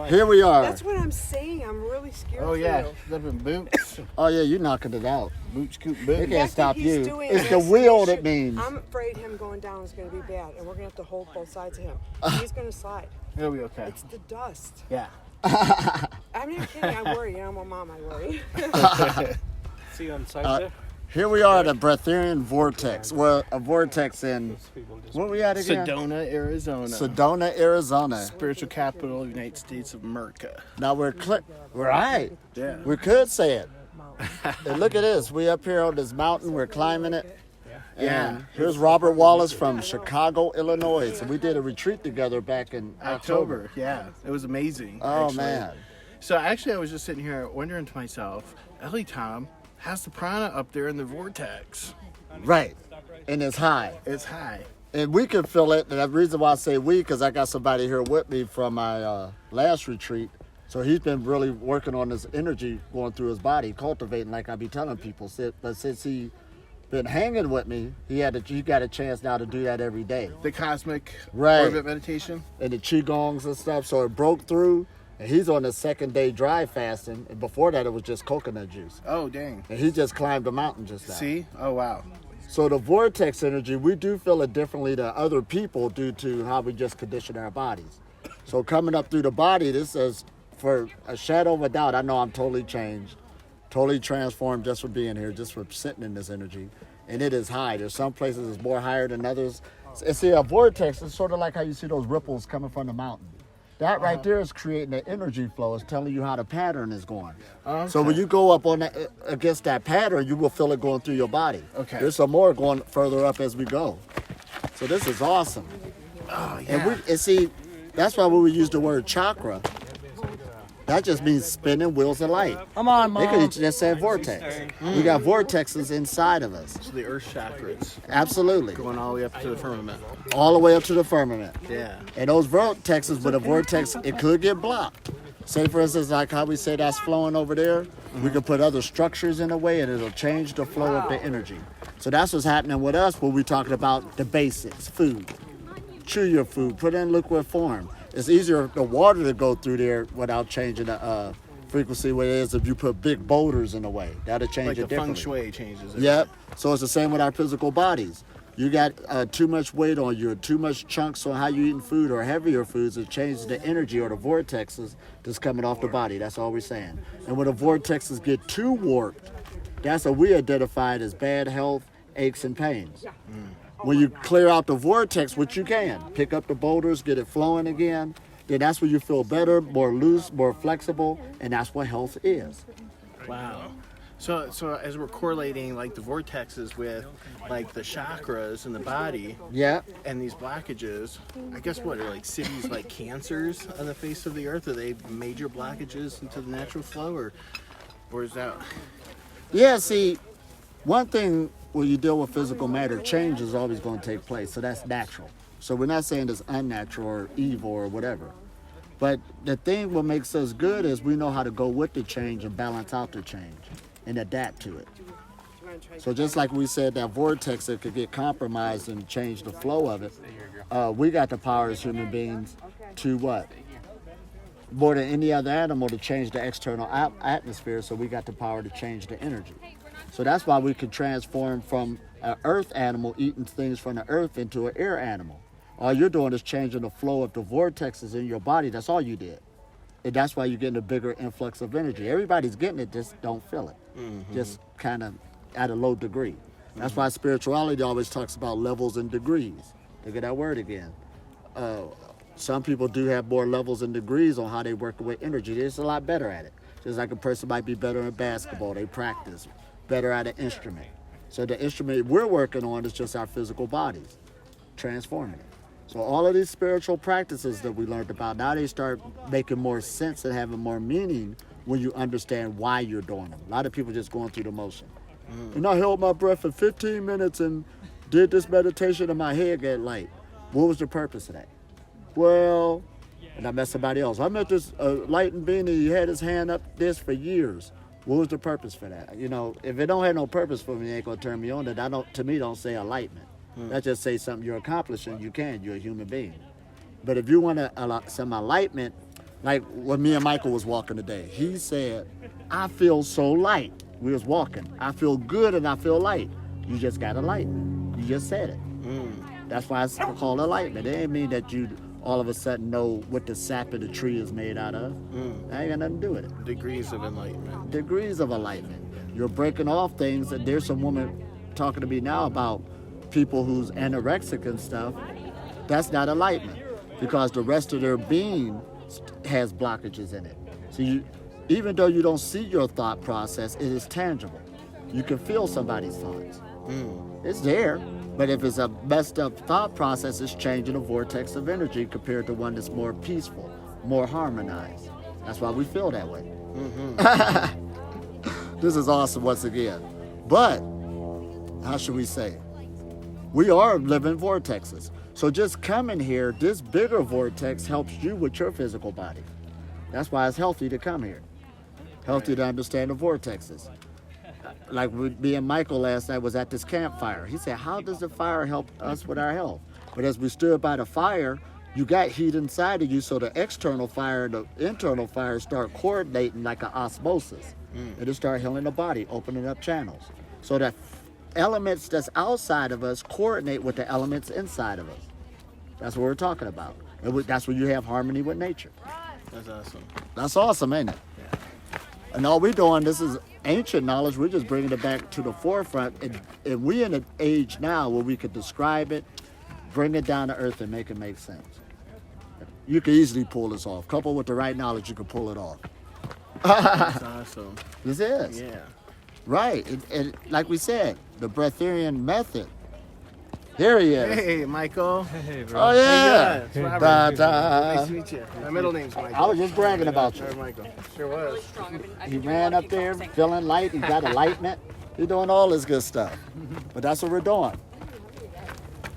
Here we are. That's what I'm saying. I'm really scared. Oh yeah, for you. living boots. Oh yeah, you knocking it out. Boots, scoop, They boots. can't After stop he's you. doing It's the this, wheel we that should- means. I'm afraid him going down is going to be bad, and we're going to have to hold both sides of him. He's going to slide. It'll be okay. It's the dust. Yeah. I'm not kidding. I worry. I'm a mom. I worry. See on side there? Here we are at a Breatharian Vortex. Well, a vortex in, where we at again? Sedona, Arizona. Sedona, Arizona. Spiritual capital of the United States of America. Now we're right. Yeah. We could say it. And look at this. We up here on this mountain. We're climbing it. Yeah. And here's Robert Wallace from Chicago, Illinois. So we did a retreat together back in October. Yeah. It was amazing. Oh, actually. man. So actually, I was just sitting here wondering to myself, Elitom has the prana up there in the vortex. Right. And it's high. It's high. And we can feel it. And the reason why I say we, because I got somebody here with me from my last retreat. So he's been really working on this energy going through his body, cultivating, like I be telling people. But since he been hanging with me, he got a chance now to do that every day. The cosmic Right. orbit meditation. And the Qigongs and stuff. So it broke through. And he's on the second day dry fasting. And before that, it was just coconut juice. Oh, dang. And he just climbed the mountain just now. See? Oh, wow. So the vortex energy, we do feel it differently than other people due to how we just condition our bodies. So coming up through the body, this is, for a shadow of a doubt, I know I'm totally changed, totally transformed just for being here, just for sitting in this energy. And it is high. There's some places it's more higher than others. And see, a vortex is sort of like how you see those ripples coming from the mountain. That right there is creating the energy flow. It's telling you how the pattern is going. Okay. So when you go up on that, against that pattern, you will feel it going through your body. Okay. There's some more going further up as we go. So this is awesome. Oh, yeah. And see, that's why when we use the word chakra, that just means spinning wheels of light. Come on, They could have just said vortex. We got vortexes inside of us. So the earth chakras Absolutely. going all the way up to the firmament. All the way up to the firmament. Yeah. And those vortexes, with a vortex, it could get blocked. Say, for instance, like how we say that's flowing over there, we could put other structures in the way and it'll change the flow of the energy. So that's what's happening with us when we're talking about the basics, food. Chew your food, put it in liquid form. It's easier the water to go through there without changing the frequency where it is if you put big boulders in the way. That'll change Like it the feng differently. shui changes it. Yep. So it's the same with our physical bodies. You got too much weight on you, or too much chunks on how you eating food, or heavier foods. It changes the energy or the vortexes that's coming off the body. That's all we're saying. And when the vortexes get too warped, that's what we identified as bad health, aches, and pains. When you clear out the vortex, which you can, pick up the boulders, get it flowing again, then that's when you feel better, more loose, more flexible, and that's what health is. Wow. So as we're correlating like the vortexes with like the chakras in the body Yeah. and these blockages, I guess what are like cities like cancers on the face of the earth? Are they major blockages into the natural flow, or is that? Yeah, see, one thing when you deal with physical matter, change is always going to take place. So that's natural. So we're not saying it's unnatural or evil or whatever. But the thing what makes us good is we know how to go with the change and balance out the change and adapt to it. So just like we said, that vortex that could get compromised and change the flow of it, we got the power as human beings to what? More than any other animal, to change the external atmosphere. So we got the power to change the energy. So that's why we could transform from an earth animal eating things from the earth into an air animal. All you're doing is changing the flow of the vortexes in your body. That's all you did. And that's why you're getting a bigger influx of energy. Everybody's getting it, just don't feel it. Just kind of at a low degree. That's why spirituality always talks about levels and degrees. Look at that word again. Some people do have more levels and degrees on how they work with energy. They're just a lot better at it. Just like a person might be better in basketball, they practice, better at an instrument. So the instrument we're working on is just our physical bodies, transforming it. So all of these spiritual practices that we learned about, now they start making more sense and having more meaning when you understand why you're doing them. A lot of people just going through the motion. And I held my breath for 15 minutes and did this meditation and my head got light. What was the purpose of that? Well, and I met somebody else. I met this lightened being, and he had his hand up this for years. What was the purpose for that? You know, if it don't have no purpose for me, it ain't gonna turn me on. That to me, don't say enlightenment. That just say something you're accomplishing. You're a human being. But if you want some enlightenment, Like when me and Micheal was walking today, he said, I feel so light. We was walking. I feel good and I feel light. You just got enlightenment. You just said it. That's why it's called enlightenment. It ain't mean that you all of a sudden know what the sap of the tree is made out of. That ain't got nothing to do with it. Degrees of enlightenment. Degrees of enlightenment. You're breaking off things. And there's some woman talking to me now about people who's anorexic and stuff. That's not enlightenment because the rest of their being has blockages in it. So even though you don't see your thought process, it is tangible. You can feel somebody's thoughts. It's there, but if it's a messed up thought process, it's changing a vortex of energy compared to one that's more peaceful, more harmonized. That's why we feel that way. This is awesome once again. But, how should we say? We are living vortexes. So just coming here, this bigger vortex helps you with your physical body. That's why it's healthy to come here. Healthy to understand the vortexes. Like me and Micheal last night was at this campfire. He said, how does the fire help us with our health? But as we stood by the fire, you got heat inside of you, so the external fire and the internal fire start coordinating like an osmosis. It'll start healing the body, opening up channels. So that elements that's outside of us coordinate with the elements inside of us. That's what we're talking about. And that's where you have harmony with nature. That's awesome. That's awesome, ain't it? Yeah. And all we're doing, this is ancient knowledge, we're just bringing it back to the forefront. And we're in an age now where we could describe it, bring it down to earth, and make it make sense. You can easily pull this off. Coupled with the right knowledge, you can pull it off. That's awesome. This is. Yeah. Right. And like we said, the Breatharian method. Here he is. Hey, Micheal. Hey, bro. Oh, yeah. It's Robert. Da-da. Nice to meet you. My middle name's Micheal. I was just bragging about you. Sorry, Micheal. Sure was. He ran up there feeling light. He got enlightenment. He's doing all this good stuff. But that's what we're doing.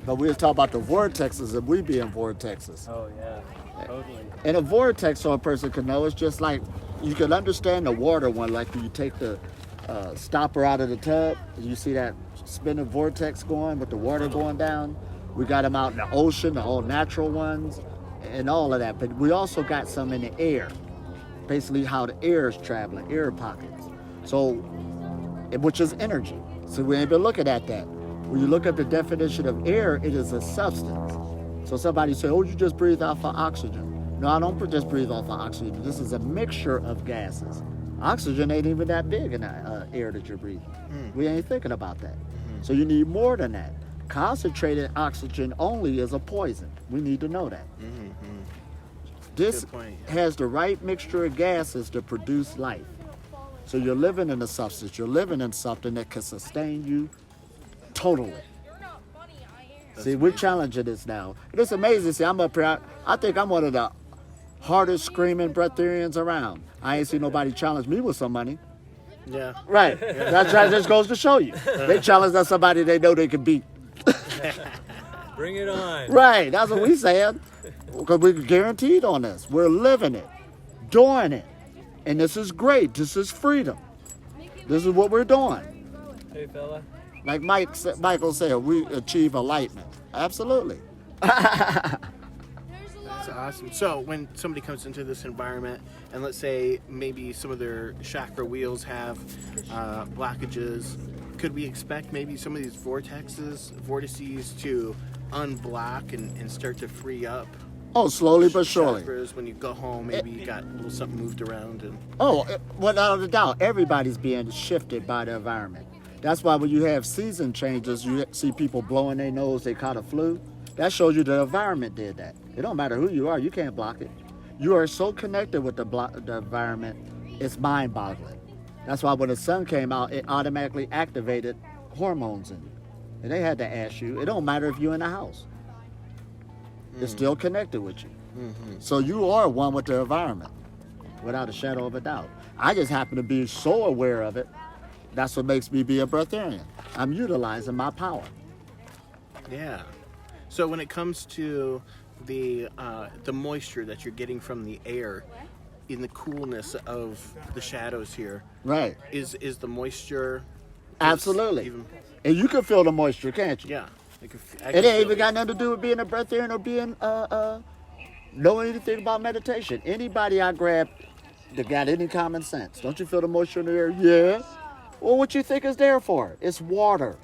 But we was talking about the vortexes and we being vortexes. Oh, yeah. Totally. And a vortex, so a person can know, it's just like you can understand the water one, like when you take the stopper out of the tub, you see that spinning vortex going with the water going down. We got them out in the ocean, the all natural ones, and all of that. But we also got some in the air, basically how the air is traveling, air pockets. So, which is energy. So we ain't been looking at that. When you look at the definition of air, it is a substance. So somebody say, oh, you just breathe off of oxygen. No, I don't just breathe off of oxygen. This is a mixture of gases. Oxygen ain't even that big in the air that you're breathing. We ain't thinking about that. So you need more than that. Concentrated oxygen only is a poison. We need to know that. This Good point. has the right mixture of gases to produce life. So you're living in a substance. You're living in something that can sustain you totally. See, we're challenging this now. It's amazing. See, I'm up here. I think I'm one of the hardest screaming breatharians around. I ain't seen nobody challenge me with some money. Yeah. Right. That just goes to show you. They challenge us somebody they know they can beat. Bring it on. Right. That's what we saying. Because we're guaranteed on this. We're living it, doing it. And this is great. This is freedom. This is what we're doing. Hey, fella. Like Micheal said, we achieve enlightenment. Absolutely. That's awesome. So when somebody comes into this environment, and let's say maybe some of their chakra wheels have blockages, could we expect maybe some of these vortices to unblock and start to free up? Oh, slowly but surely. Chakras, when you go home, maybe you got a little something moved around. And Without a doubt, everybody's being shifted by the environment. That's why when you have season changes, you see people blowing their nose, they caught a flu. That shows you the environment did that. It don't matter who you are, you can't block it. You are so connected with the environment, it's mind-boggling. That's why when the sun came out, it automatically activated hormones in you. And they had to ask you, it don't matter if you're in the house. It's still connected with you. So you are one with the environment, without a shadow of a doubt. I just happen to be so aware of it. That's what makes me be a breatharian. I'm utilizing my power. yeah. So when it comes to the moisture that you're getting from the air, in the coolness of the shadows here, Right. is the moisture? Absolutely. And you can feel the moisture, can't you? Yeah. It ain't even got nothing to do with being a breatharian or being know anything about meditation. Anybody I grab that got any common sense. Don't you feel the moisture in the air? Yeah. Well, what you think is there for? It's water.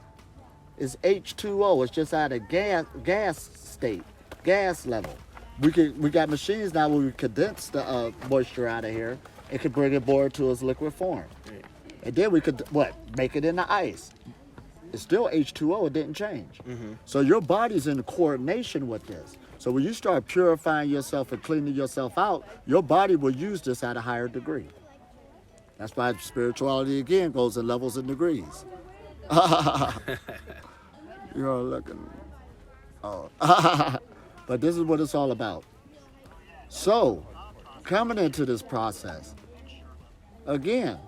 It's H2O. It's just out of gas state, gas level. We got machines now where we condense the moisture out of here and can bring it more to its liquid form. And then we could, make it into ice. It's still H2O. It didn't change. So your body's in coordination with this. So when you start purifying yourself and cleaning yourself out, your body will use this at a higher degree. That's why spirituality, again, goes in levels and degrees. You're looking. Oh. But this is what it's all about. So, coming into this process, again,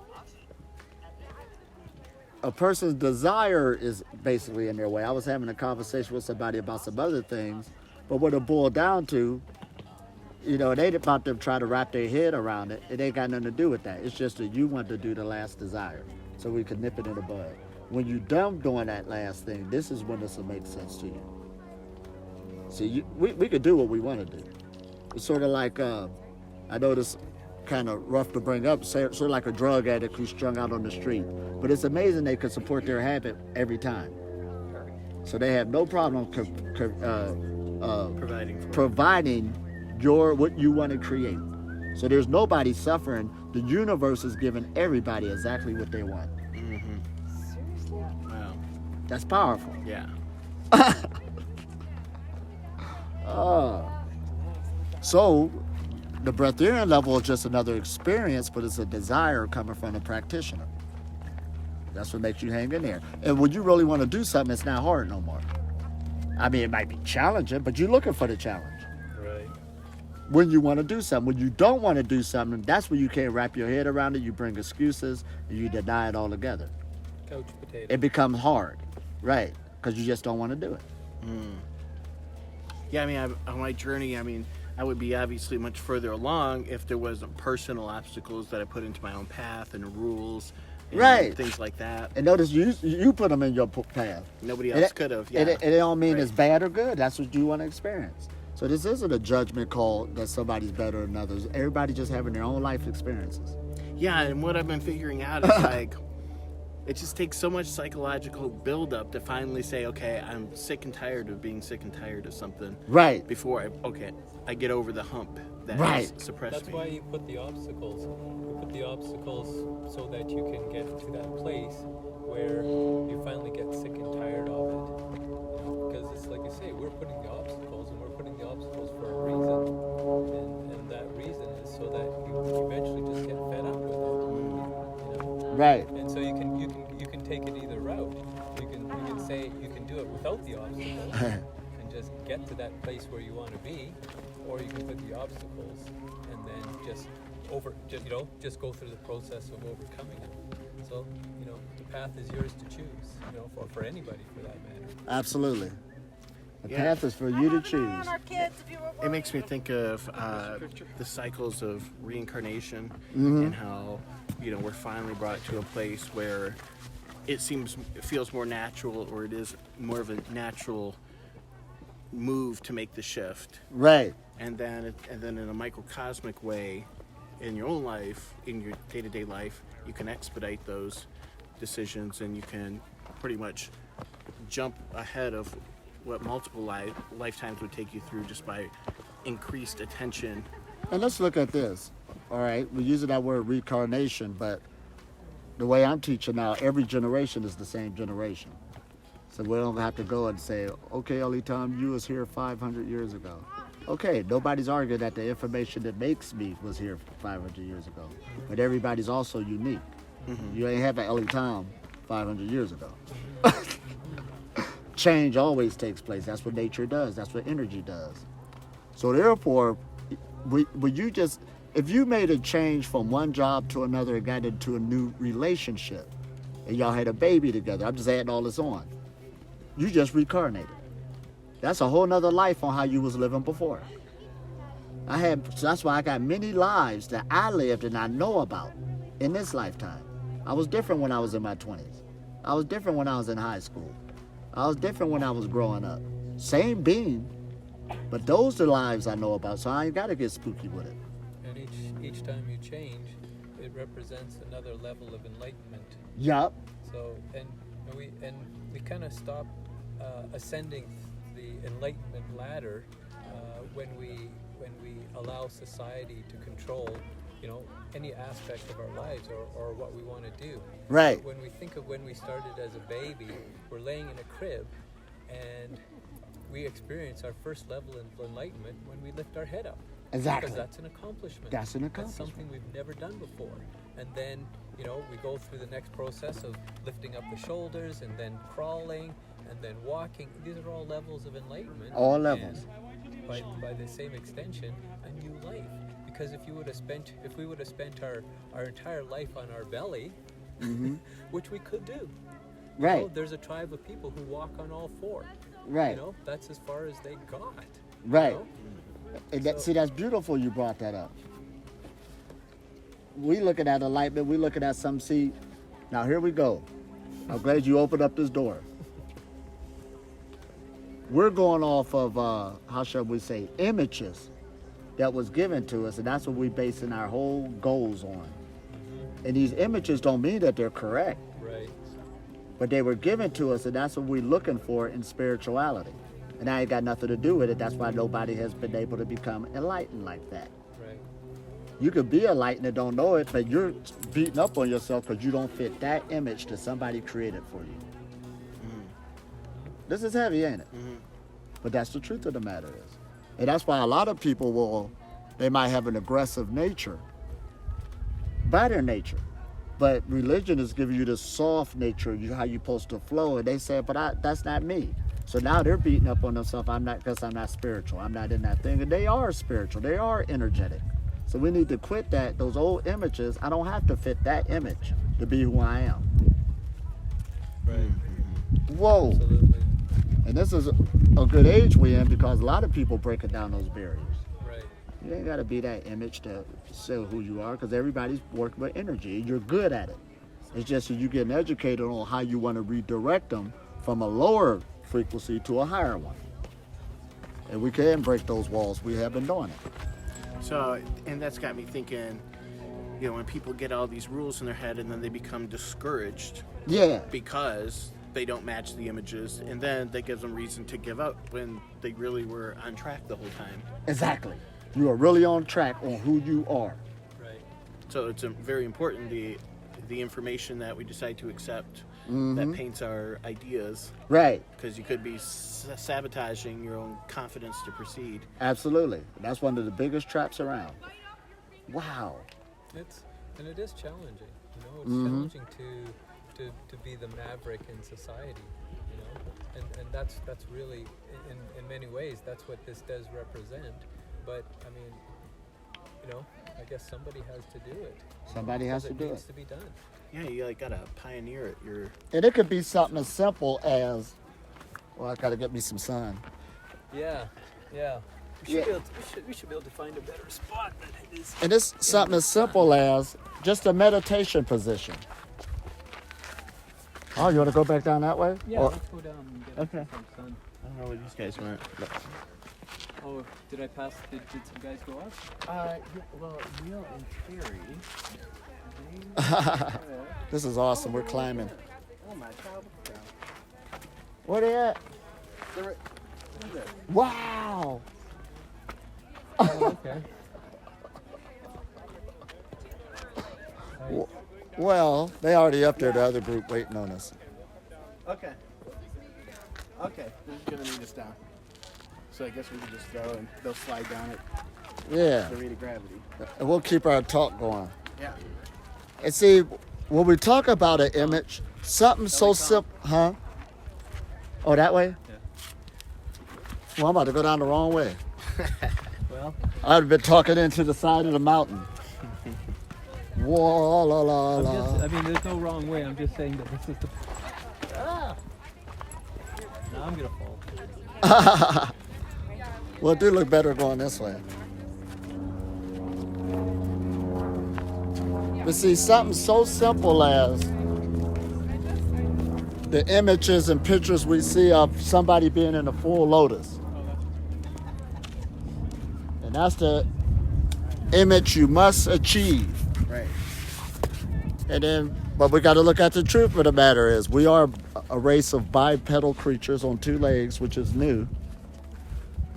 a person's desire is basically in their way. I was having a conversation with somebody about some other things, but what it boiled down to, it ain't about them trying to wrap their head around it. It ain't got nothing to do with that. It's just that you want to do the last desire, so we can nip it in the bud. When you're done doing that last thing, this is when this will make sense to you. See, we could do what we want to do. It's sort of like, I know this kind of rough to bring up, sort of like a drug addict who's strung out on the street. But it's amazing they can support their habit every time. So they have no problem providing what you want to create. So there's nobody suffering. The universe is giving everybody exactly what they want. Seriously? Wow. That's powerful. Yeah. So the Breatharian level is just another experience, but it's a desire coming from the practitioner. That's what makes you hang in there. And when you really want to do something, it's not hard no more. I mean, it might be challenging, but you're looking for the challenge. Right. When you want to do something. When you don't want to do something, that's when you can't wrap your head around it. You bring excuses, and you deny it altogether. Couch potato. It becomes hard, right? Because you just don't want to do it. Yeah, I mean, on my journey, I would be obviously much further along if there wasn't personal obstacles that I put into my own path and rules and right, things like that. And notice you put them in your path. Nobody else could have. Yeah. And it don't mean it's bad or good. That's what you want to experience. So this isn't a judgment call that somebody's better than others. Everybody just having their own life experiences. Yeah, and what I've been figuring out is like, it just takes so much psychological buildup to finally say, okay, I'm sick and tired of being sick and tired of something. Right. Before I get over the hump that has suppressed That's me. why you put the obstacles. You put the obstacles so that you can get to that place where you finally get sick and tired of it. Because it's like you say, we're putting the obstacles, and we're putting the obstacles for a reason. And that reason is so that you eventually just get fed up with it. Right. And so you can take it either route. You can say you can do it without the obstacles and just get to that place where you want to be, or you can put the obstacles and then just go through the process of overcoming it. So the path is yours to choose. For anybody for that matter. Absolutely. The path is for you to choose. It makes me think of the cycles of reincarnation and how we're finally brought to a place where it feels more natural, or it is more of a natural move to make the shift. Right. And then in a microcosmic way, in your own life, in your day-to-day life, you can expedite those decisions, and you can pretty much jump ahead of what multiple lifetimes would take you through just by increased attention. And let's look at this. All right, we're using that word reincarnation, but the way I'm teaching now, every generation is the same generation. So we don't have to go and say, okay, Elitom, you was here 500 years ago. Okay, nobody's arguing that the information that makes me was here 500 years ago. But everybody's also unique. You ain't have an Elitom 500 years ago. Change always takes place. That's what nature does. That's what energy does. So therefore, if you made a change from one job to another and got into a new relationship, and y'all had a baby together, I'm just adding all this on, you just reincarnated. That's a whole nother life on how you was living before. So that's why I got many lives that I lived and I know about in this lifetime. I was different when I was in my 20s. I was different when I was in high school. I was different when I was growing up. Same being, But those are lives I know about, so I ain't got to get spooky with it. And each time you change, it represents another level of enlightenment. Yup. So and we kind of stop ascending the enlightenment ladder when we allow society to control, any aspect of our lives or what we want to do. Right. When we think of when we started as a baby, we're laying in a crib, and we experience our first level of enlightenment when we lift our head up. Exactly. Because that's an accomplishment. That's an accomplishment. That's something we've never done before. And then, we go through the next process of lifting up the shoulders and then crawling and then walking. These are all levels of enlightenment. All levels. And by the same extension, a new life. Because if we would have spent our entire life on our belly, which we could do. Right. There's a tribe of people who walk on all four. Right. That's as far as they got. Right. And see, that's beautiful you brought that up. We looking at enlightenment, we looking at some, see, now here we go. I'm glad you opened up this door. We're going off of, how shall we say, images that was given to us, and that's what we're basing our whole goals on. And these images don't mean that they're correct. Right. But they were given to us, and that's what we're looking for in spirituality. And that ain't got nothing to do with it. That's why nobody has been able to become enlightened like that. Right. You could be enlightened and don't know it, but you're beating up on yourself because you don't fit that image that somebody created for you. This is heavy, ain't it? But that's the truth of the matter is. And that's why a lot of people they might have an aggressive nature by their nature. But religion is giving you this soft nature, how you're supposed to flow. And they say, but that's not me. So now they're beating up on themselves. Because I'm not spiritual. I'm not in that thing. And they are spiritual. They are energetic. So we need to quit those old images. I don't have to fit that image to be who I am. Right. Whoa. Absolutely. And this is a good age we're in because a lot of people breaking down those barriers. Right. You ain't got to be that image to say who you are because everybody's working with energy. You're good at it. It's just that you getting educated on how you want to redirect them from a lower frequency to a higher one. And we can break those walls. We have been doing it. So, and that's got me thinking, when people get all these rules in their head and then they become discouraged. Yeah. Because they don't match the images, and then that gives them reason to give up when they really were on track the whole time. Exactly. You are really on track on who you are. Right. So it's very important, the information that we decide to accept that paints our ideas. Right. Because you could be sabotaging your own confidence to proceed. Absolutely. That's one of the biggest traps around. Wow. It is challenging. It's challenging to be the maverick in society, and that's really in many ways that's what this does represent. But I mean, I guess somebody has to do it. Somebody has to do it. It needs to be done. Yeah, you gotta pioneer it. And it could be something as simple as, well, I gotta get me some sun. Yeah. We should be able to find a better spot that is. And it's something as simple as just a meditation position. Oh, you want to go back down that way? Yeah, let's go down and get Okay. some sun. I don't know where these guys went. Oh, did I pass? Did some guys go up? Yeah, well, Neil and Terry. This is awesome. We're climbing. Oh my God! Where they at? They're right there. Wow. Oh, okay. Well, they already up there, the other group waiting on us. Okay. They're just gonna lead us down. So I guess we can just go and they'll slide down it. Yeah. The rate of gravity. And we'll keep our talk going. Yeah. And see, when we talk about an image, something so simple, huh? Oh, that way? Yeah. Well, I'm about to go down the wrong way. Well, I'd have been talking into the side of the mountain. Whoa, la, la, la. I mean, there's no wrong way. I'm just saying that this is the. Now I'm gonna fall. Well, it do look better going this way. But see, something so simple as the images and pictures we see of somebody being in a full lotus. that's the image you must achieve. Right. And then, but we got to look at the truth of the matter is we are a race of bipedal creatures on 2 legs, which is new.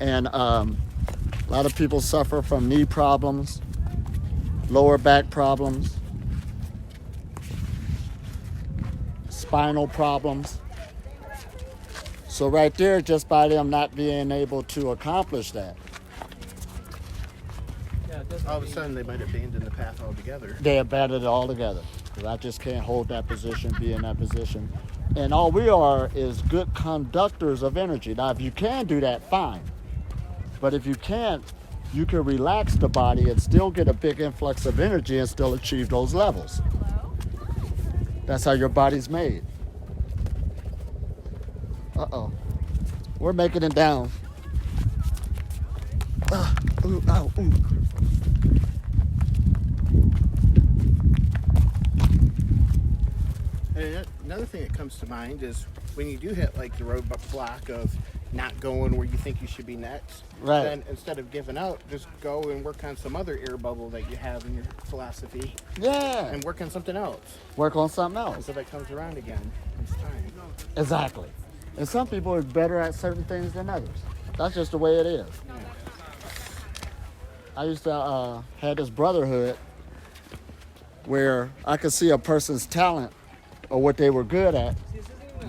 And a lot of people suffer from knee problems, lower back problems, spinal problems. So right there, just by them not being able to accomplish that, Yeah, it doesn't All of a mean- sudden, they might abandon the path altogether. they abandon it altogether. Because I just can't hold that position, be in that position. And all we are is good conductors of energy. Now, if you can do that, fine. But if you can't, you can relax the body and still get a big influx of energy and still achieve those levels. That's how your body's made. Uh-oh. We're making it down. Ooh, ow, ooh. And another thing that comes to mind is when you do hit like the roadblock of not going where you think you should be next, Right. then instead of giving up, just go and work on some other air bubble that you have in your philosophy Yeah. and work on something else. Work on something else. So that comes around again. It's time. Exactly. And some people are better at certain things than others. That's just the way it is. I used to have this brotherhood where I could see a person's talent or what they were good at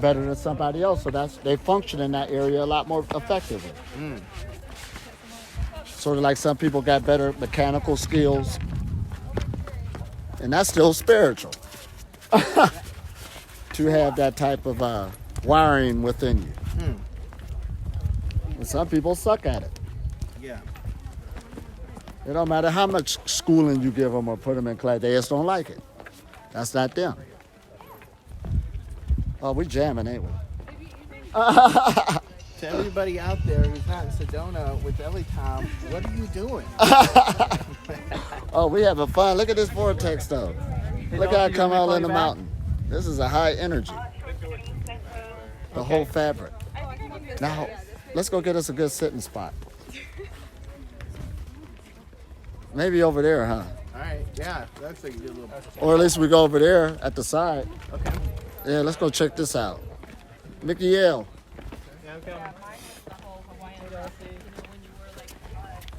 better than somebody else. So they function in that area a lot more effectively. Sort of like some people got better mechanical skills. And that's still spiritual. To have that type of wiring within you. And some people suck at it. Yeah. It don't matter how much schooling you give them or put them in class, they just don't like it. That's not them. Oh, we jamming, ain't we? To everybody out there who's not in Seedona with Elitom, what are you doing? Oh, we having fun. Look at this vortex, though. Look how it come out in the mountain. This is a high energy. The whole fabric. Now, let's go get us a good sitting spot. Maybe over there, huh? All right, yeah, that's like a good little. Or at least we go over there at the side. Okay. Yeah, let's go check this out. Micheal.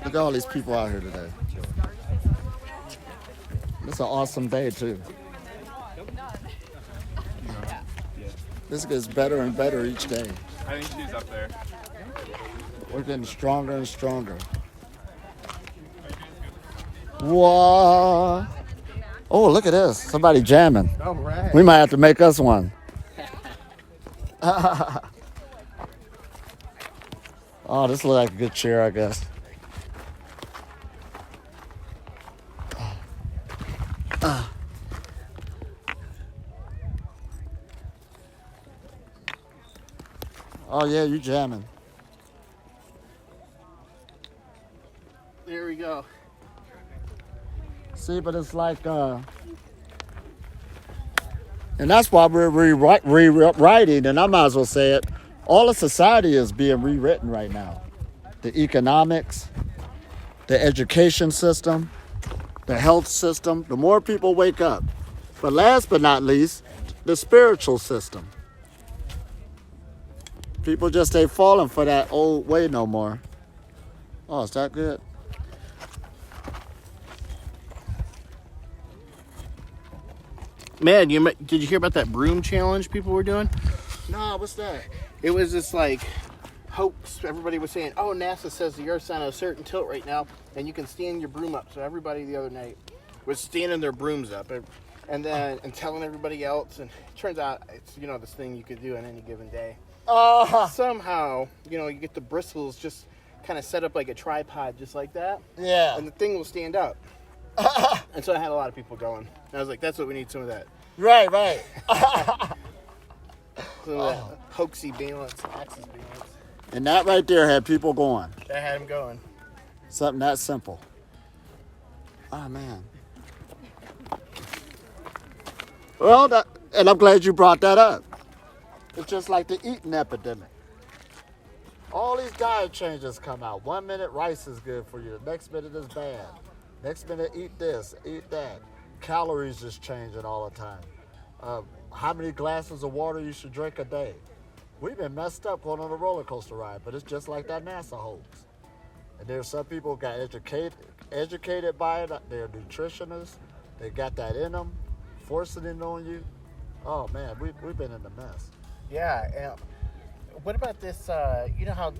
Look at all these people out here today. It's an awesome day, too. This gets better and better each day. I think she's up there. We're getting stronger and stronger. Whoa. Oh, look at this. Somebody jamming. All right. We might have to make us one. Oh, this looks like a good chair, I guess. Oh, yeah, you jamming. There we go. See, but it's like, and that's why we're rewriting, and I might as well say it, all of society is being rewritten right now. The economics, the education system, the health system, the more people wake up. But last but not least, the spiritual system. People just ain't falling for that old way no more. Oh, is that good? Man, did you hear about that broom challenge people were doing? No, what's that? It was this like hoax. Everybody was saying, "Oh, NASA says the Earth's on a certain tilt right now, and you can stand your broom up." So everybody the other night was standing their brooms up, and telling everybody else. And it turns out it's this thing you could do on any given day. Somehow, you get the bristles just kind of set up like a tripod, just like that, Yeah. and the thing will stand up. And so I had a lot of people going. And I was like, "That's what we need. Some of that." Right. Some of that hoaxy balance, axis balance. And that right there had people going. That had him going. Something that simple. Oh, man. Well, and I'm glad you brought that up. It's just like the eating epidemic. All these diet changes come out. 1 minute rice is good for you. The next minute is bad. Next minute eat this, eat that. Calories just changing all the time. How many glasses of water you should drink a day? We've been messed up going on a roller coaster ride, but it's just like that NASA hoax. And there's some people who got educated by it. They're nutritionists. They got that in them, forcing it on you. Oh man, we've been in a mess. Yeah. And what about this? You know how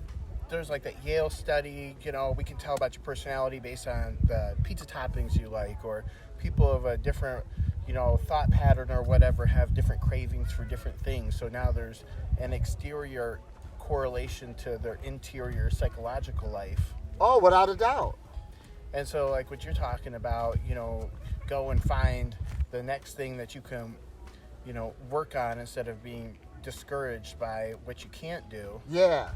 there's like that Yale study, you know, we can tell about your personality based on the pizza toppings you like, or people of a different, you know, thought pattern or whatever have different cravings for different things. So now there's an exterior correlation to their interior psychological life. Oh, without a doubt. And so like what you're talking about, you know, go and find the next thing that you can, you know, work on instead of being discouraged by what you can't do. Yeah.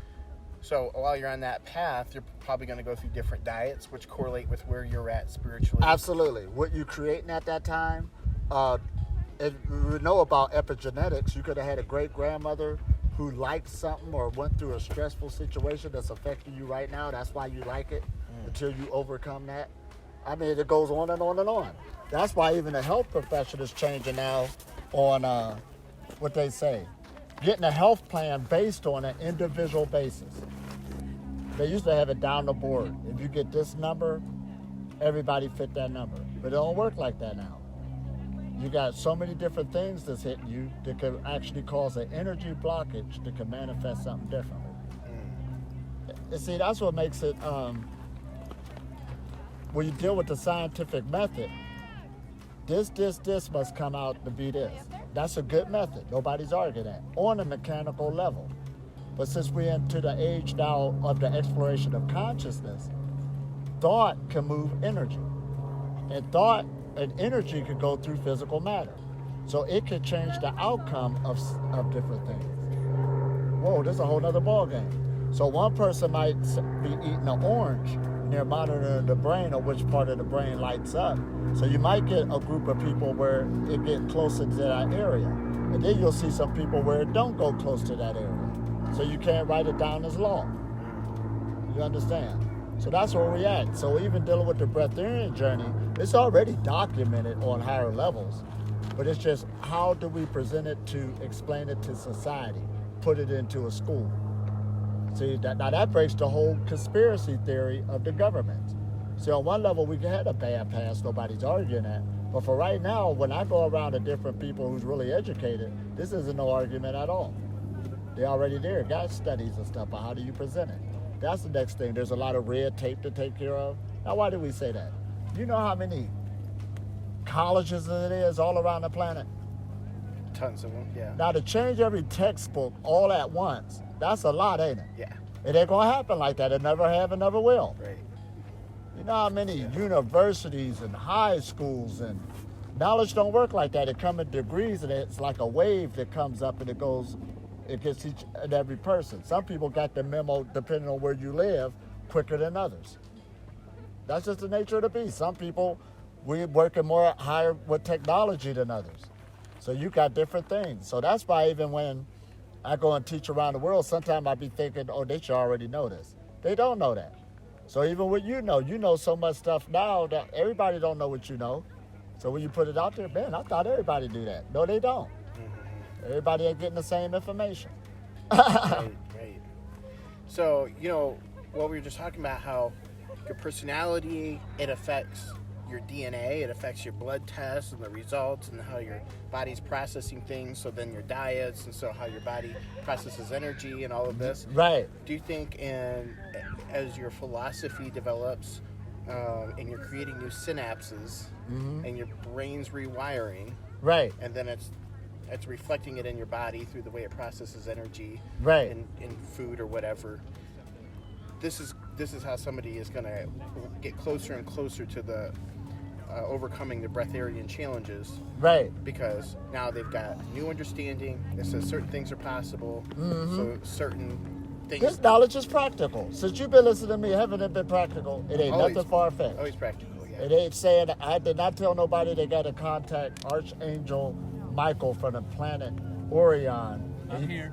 So while you're on that path, you're probably going to go through different diets, which correlate with where you're at spiritually. Absolutely. What you creating at that time, and we know about epigenetics. You could have had a great grandmother who liked something or went through a stressful situation that's affecting you right now. That's why you like it until you overcome that. I mean, it goes on and on and on. That's why even the health profession is changing now on what they say, getting a health plan based on an individual basis. They used to have it down the board. If you get this number, everybody fit that number. But it don't work like that now. You got so many different things that's hitting you that could actually cause an energy blockage that can manifest something differently. And see, that's what makes it, when you deal with the scientific method, this must come out to be this. That's a good method. Nobody's arguing that. On a mechanical level. But since we're into the age now of the exploration of consciousness, thought can move energy. And thought and energy could go through physical matter. So it could change the outcome of different things. Whoa, this is a whole nother ballgame. So one person might be eating an orange, and they're monitoring the brain or which part of the brain lights up. So you might get a group of people where it gets closer to that area. And then you'll see some people where it don't go close to that area. So you can't write it down as law. You understand? So that's where we're at. So even dealing with the Breatharian journey, it's already documented on higher levels. But it's just how do we present it to explain it to society, put it into a school. See, now that breaks the whole conspiracy theory of the government. See, on one level, we had a bad past, nobody's arguing that. But for right now, when I go around to different people who's really educated, this isn't no argument at all. They're already there, got studies and stuff, but how do you present it? That's the next thing. There's a lot of red tape to take care of. Now, why do we say that? You know how many colleges it is all around the planet? Tons of them, yeah. Now, to change every textbook all at once, that's a lot, ain't it? Yeah. It ain't gonna happen like that. It never have and never will. Right. You know how many universities and high schools and knowledge don't work like that. It comes in degrees and it's like a wave that comes up and it gets each and every person. Some people got the memo, depending on where you live, quicker than others. That's just the nature of the beast. Some people, we're working more higher with technology than others. So you got different things. So that's why even when I go and teach around the world, sometimes I be thinking, oh, they should already know this. They don't know that. So even what you know so much stuff now that everybody don't know what you know. So when you put it out there, man, I thought everybody do that. No, they don't. Everybody ain't getting the same information. Right. So, you know, what we were just talking about, how your personality, it affects your DNA, it affects your blood tests and the results and how your body's processing things, so then your diets, and so how your body processes energy and all of this. Right. Do you think as your philosophy develops and you're creating new synapses and your brain's rewiring, right, and then it's reflecting it in your body through the way it processes energy, right, in food or whatever, this is how somebody is going to get closer and closer to the overcoming the Breatharian challenges. Right. Because now they've got new understanding. It says certain things are possible. So certain things. This knowledge is practical. Since you've been listening to me, haven't it been practical? It ain't nothing far-fetched. Always practical, yeah. It ain't saying, I did not tell nobody they got to contact Archangel Micheal from the planet Orion. I'm here.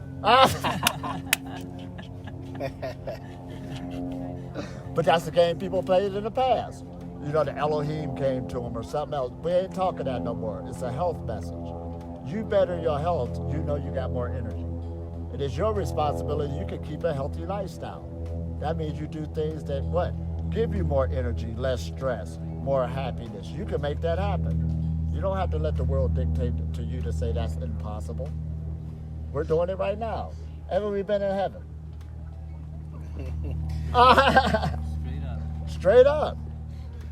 But that's the game people played in the past. You know, the Elohim came to them or something else. We ain't talking that no more. It's a health message. You better your health, you know you got more energy. It is your responsibility. You can keep a healthy lifestyle. That means you do things that, what? Give you more energy, less stress, more happiness. You can make that happen. You don't have to let the world dictate to you to say that's impossible. We're doing it right now. Haven't we been in heaven? Straight up.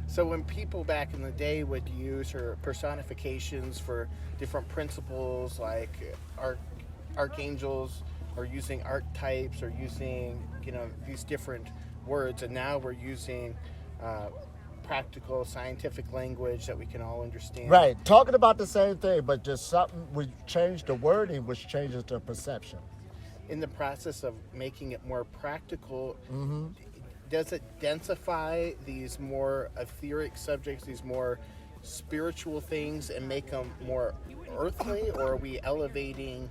So when people back in the day would use her personifications for different principles, like archangels, or using archetypes, or using, you know, these different words, and now we're using practical scientific language that we can all understand. Right, talking about the same thing, but just something, we changed the wording, which changes the perception. In the process of making it more practical, does it densify these more etheric subjects, these more spiritual things, and make them more earthly, or are we elevating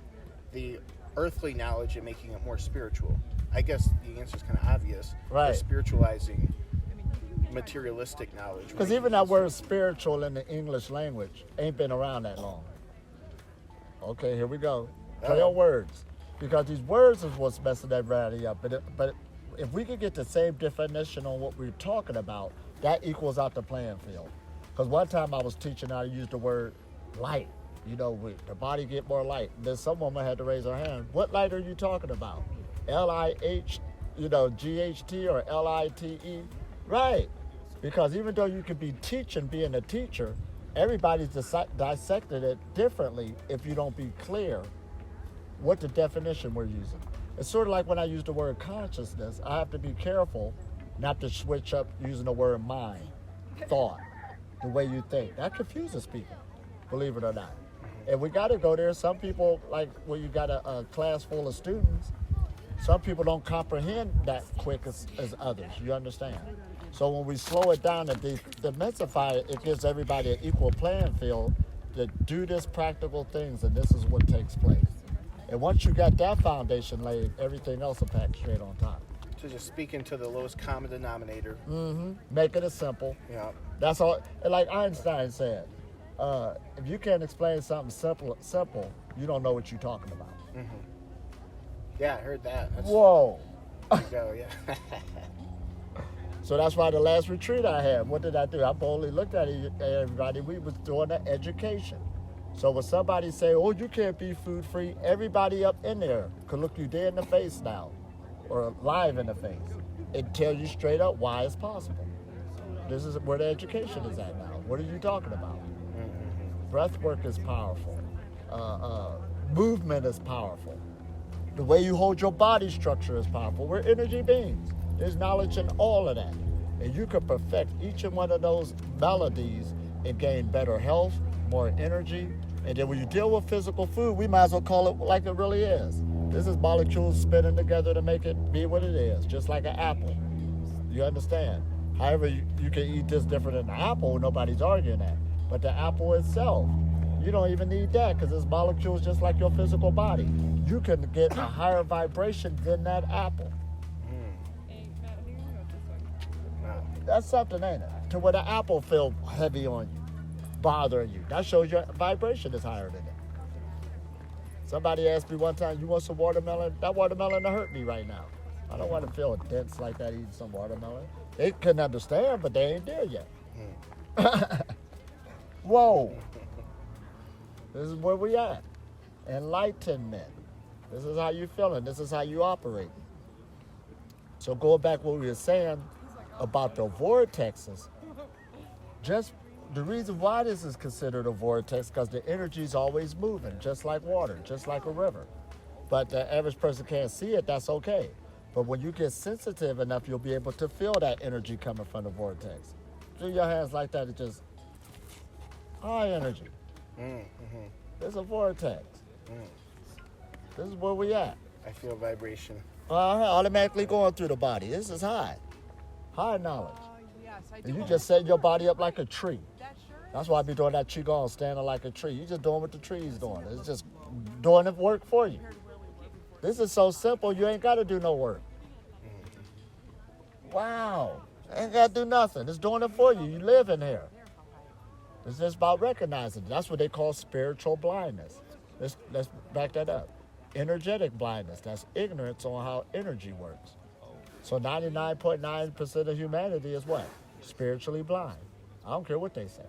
the earthly knowledge and making it more spiritual? I guess the answer is kind of obvious. Right. We're spiritualizing materialistic knowledge. Because even that word spiritual in the English language ain't been around that long. Okay, here we go. Play on words. Because these words is what's messing everybody up. But if we could get the same definition on what we're talking about, that equals out the playing field. Because one time I was teaching how to use the word light. You know, the body get more light. Then some woman had to raise her hand. What light are you talking about? L-I-H, G-H-T or L-I-T-E? Right. Because even though you could be teaching, being a teacher, everybody's dissected it differently if you don't be clear what the definition we're using. It's sort of like when I use the word consciousness, I have to be careful not to switch up using the word mind, thought, the way you think. That confuses people, believe it or not. And we got to go there. Some people, like when you got a class full of students, some people don't comprehend that quick as others, you understand? So when we slow it down and demystify it, it gives everybody an equal playing field to do this practical things, and this is what takes place. And once you got that foundation laid, everything else will pack straight on top. So just speaking to the lowest common denominator. Make it as simple. Yeah. That's all. And like Einstein said, if you can't explain something simple, you don't know what you're talking about. Yeah, I heard that. Whoa. There you go, yeah. So that's why the last retreat I had, what did I do? I boldly looked at everybody. We was doing an education. So when somebody say, oh, you can't be food free, everybody up in there could look you dead in the face now, or live in the face, and tell you straight up why it's possible. This is where the education is at now. What are you talking about? Breath work is powerful. Movement is powerful. The way you hold your body structure is powerful. We're energy beings. There's knowledge in all of that. And you can perfect each and one of those melodies and gain better health, more energy. And then when you deal with physical food, we might as well call it like it really is. This is molecules spinning together to make it be what it is, just like an apple. You understand? However, you can eat this different than an apple, nobody's arguing that. But the apple itself, you don't even need that because it's molecules just like your physical body. You can get a higher vibration than that apple. That's something, ain't it? To where the apple feel heavy on you, bothering you. That shows your vibration is higher than it. Somebody asked me one time, you want some watermelon? That watermelon will hurt me right now. I don't want to feel dense like that eating some watermelon. They couldn't understand, but they ain't there yet. Whoa. This is where we at. Enlightenment. This is how you feeling. This is how you operate. So going back what we were saying about the vortexes, just the reason why this is considered a vortex, because the energy is always moving, just like water, just like a river. But the average person can't see it, that's okay. But when you get sensitive enough, you'll be able to feel that energy coming from the vortex. Do your hands like that, it just high energy. There's a vortex. This is where we at. I feel vibration. Automatically going through the body. This is high knowledge. Yes, I do. And you just setting your body up like a tree. That's why I be doing that qigong, standing like a tree. You just doing what the tree's doing. It's just doing the work for you. This is so simple, you ain't got to do no work. Wow. Ain't got to do nothing. It's doing it for you. You live in here. It's just about recognizing. That's what they call spiritual blindness. Let's back that up. Energetic blindness. That's ignorance on how energy works. So 99.9% of humanity is what? Spiritually blind. I don't care what they say.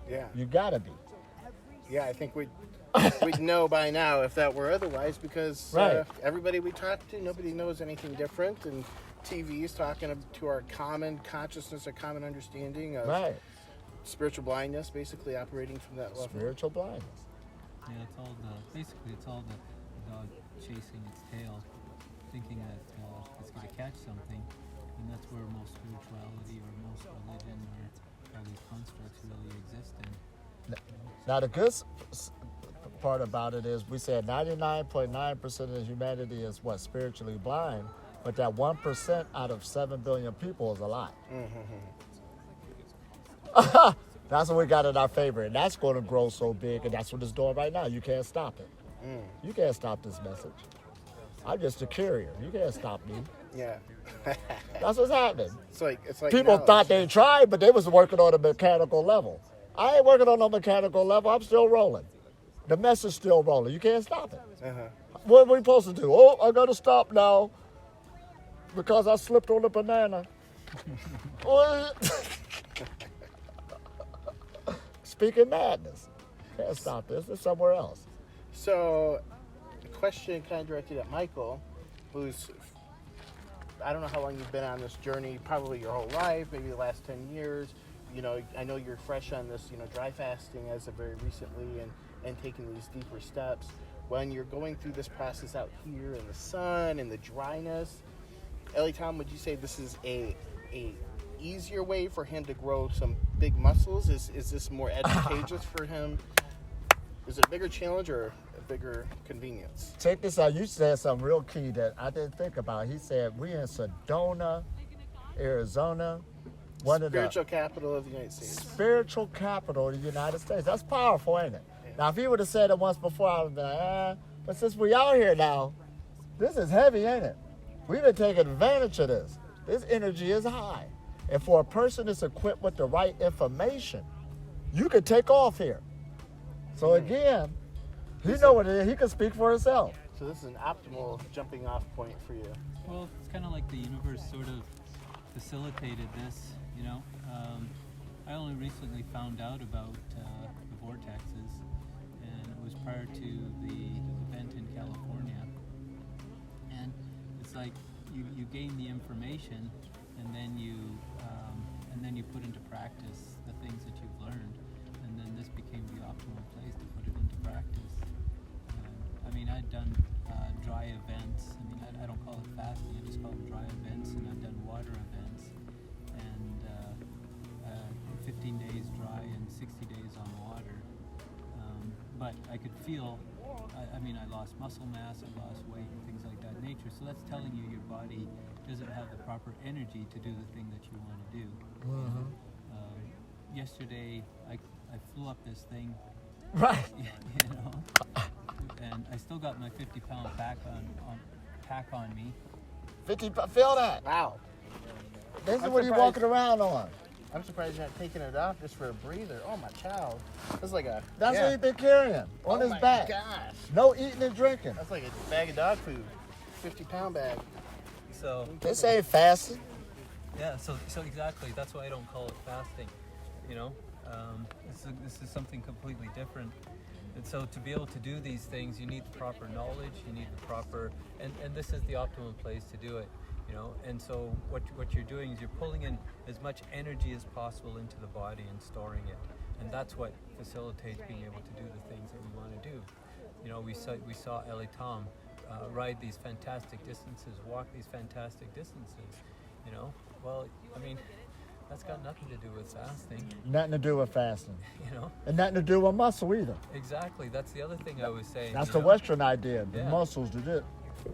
Yeah. You gotta be. Yeah, I think we'd know by now if that were otherwise, because Right. everybody we talk to, nobody knows anything different, and TV is talking to our common consciousness, our common understanding of Right. spiritual blindness, basically operating from that level. Spiritual blindness. Yeah, basically it's all the dog chasing its tail, thinking that it's going to catch something, and that's where most spirituality or most religion or all these constructs really exist in. Now the good part about it is we said 99.9% of humanity is what? Spiritually blind, but that 1% out of 7 billion people is a lot. That's what we got in our favor, and that's going to grow so big, and that's what it's doing right now. You can't stop it. You can't stop this message. I'm just a carrier. You can't stop me. Yeah. That's what's happening. It's like People knowledge. thought they tried, but they was working on a mechanical level. I ain't working on a mechanical level. I'm still rolling. The message still rolling. You can't stop it. What are we supposed to do? Oh, I got to stop now because I slipped on a banana. Speaking madness. Can't stop this. It's somewhere else. So, the question kind of directed at Micheal, who's, I don't know how long you've been on this journey, probably your whole life, maybe the last 10 years. You know, I know you're fresh on this, dry fasting as of very recently and taking these deeper steps. When you're going through this process out here in the sun and the dryness, Elitom, would you say this is a easier way for him to grow some big muscles? Is this more advantageous for him? Is it a bigger challenge or a bigger convenience? Check this out. You said something real key that I didn't think about. He said we in Seedona, Arizona. One of the Spiritual capital of the United States. spiritual capital of the United States. That's powerful, ain't it? Yeah. Now, if he would have said it once before, I would have been like, but since we out here now, this is heavy, ain't it? We've been taking advantage of this. This energy is high. And for a person that's equipped with the right information, you could take off here. So again, he know what it is. He can speak for himself. So this is an optimal jumping off point for you. Well, it's kind of like the universe sort of facilitated this, I only recently found out about the vortexes, and it was prior to the event in California. And it's like you gain the information, and then you put into practice the things that you've learned, and then this became the optimal place to put it into practice. I'd done dry events. I don't call it fasting, I just call them dry events, and I've done water events, and 15 days dry and 60 days on water. But I could feel, I lost muscle mass, I lost weight, and things like that nature. So that's telling you your body doesn't have the proper energy to do the thing that you want to do. Yesterday, I flew up this thing, Right. and I still got my 50-pound pack on me. 50, feel that. Wow. This is I'm what he's surprised. walking around on. I'm surprised you're not taking it off just for a breather. Oh, my child. That's like a... That's yeah. what he's been carrying on his back. Oh, my gosh. No eating and drinking. That's like a bag of dog food. 50-pound bag. So This ain't fasting. yeah, so exactly. That's why I don't call it fasting. This is something completely different. And so to be able to do these things, you need the proper knowledge. You need the proper, and this is the optimum place to do it. And so what you're doing is you're pulling in as much energy as possible into the body and storing it, and that's what facilitates being able to do the things that we want to do. We saw Elitom ride these fantastic distances, walk these fantastic distances. That's got nothing to do with fasting. Nothing to do with fasting. you know And nothing to do with muscle either. exactly. That's the other thing I was saying. That's you the know? Western idea. The Yeah. muscles did it.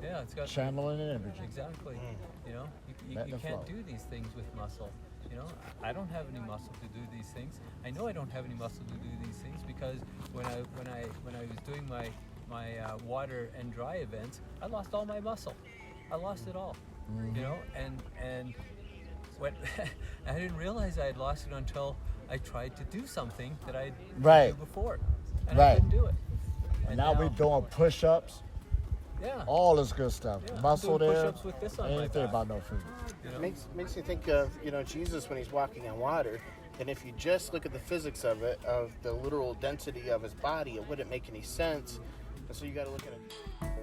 Yeah, it's got Channeling energy. exactly. You Let it can't flow. do these things with muscle. I don't have any muscle to do these things. I know I don't have any muscle to do these things because when I was doing my water and dry events, I lost all my muscle. I lost it all. you know, and what I didn't realize I had lost it until I tried to do something that I Right. did before, and Right. I couldn't do it. And now we're doing push-ups, yeah, all this good stuff. yeah, I'm Muscle doing there. push-ups with this on my Anything back. about no food. You know? Makes you think of, you know, Jesus when he's walking on water. And if you just look at the physics of it, of the literal density of his body, it wouldn't make any sense. And so you got to look at it.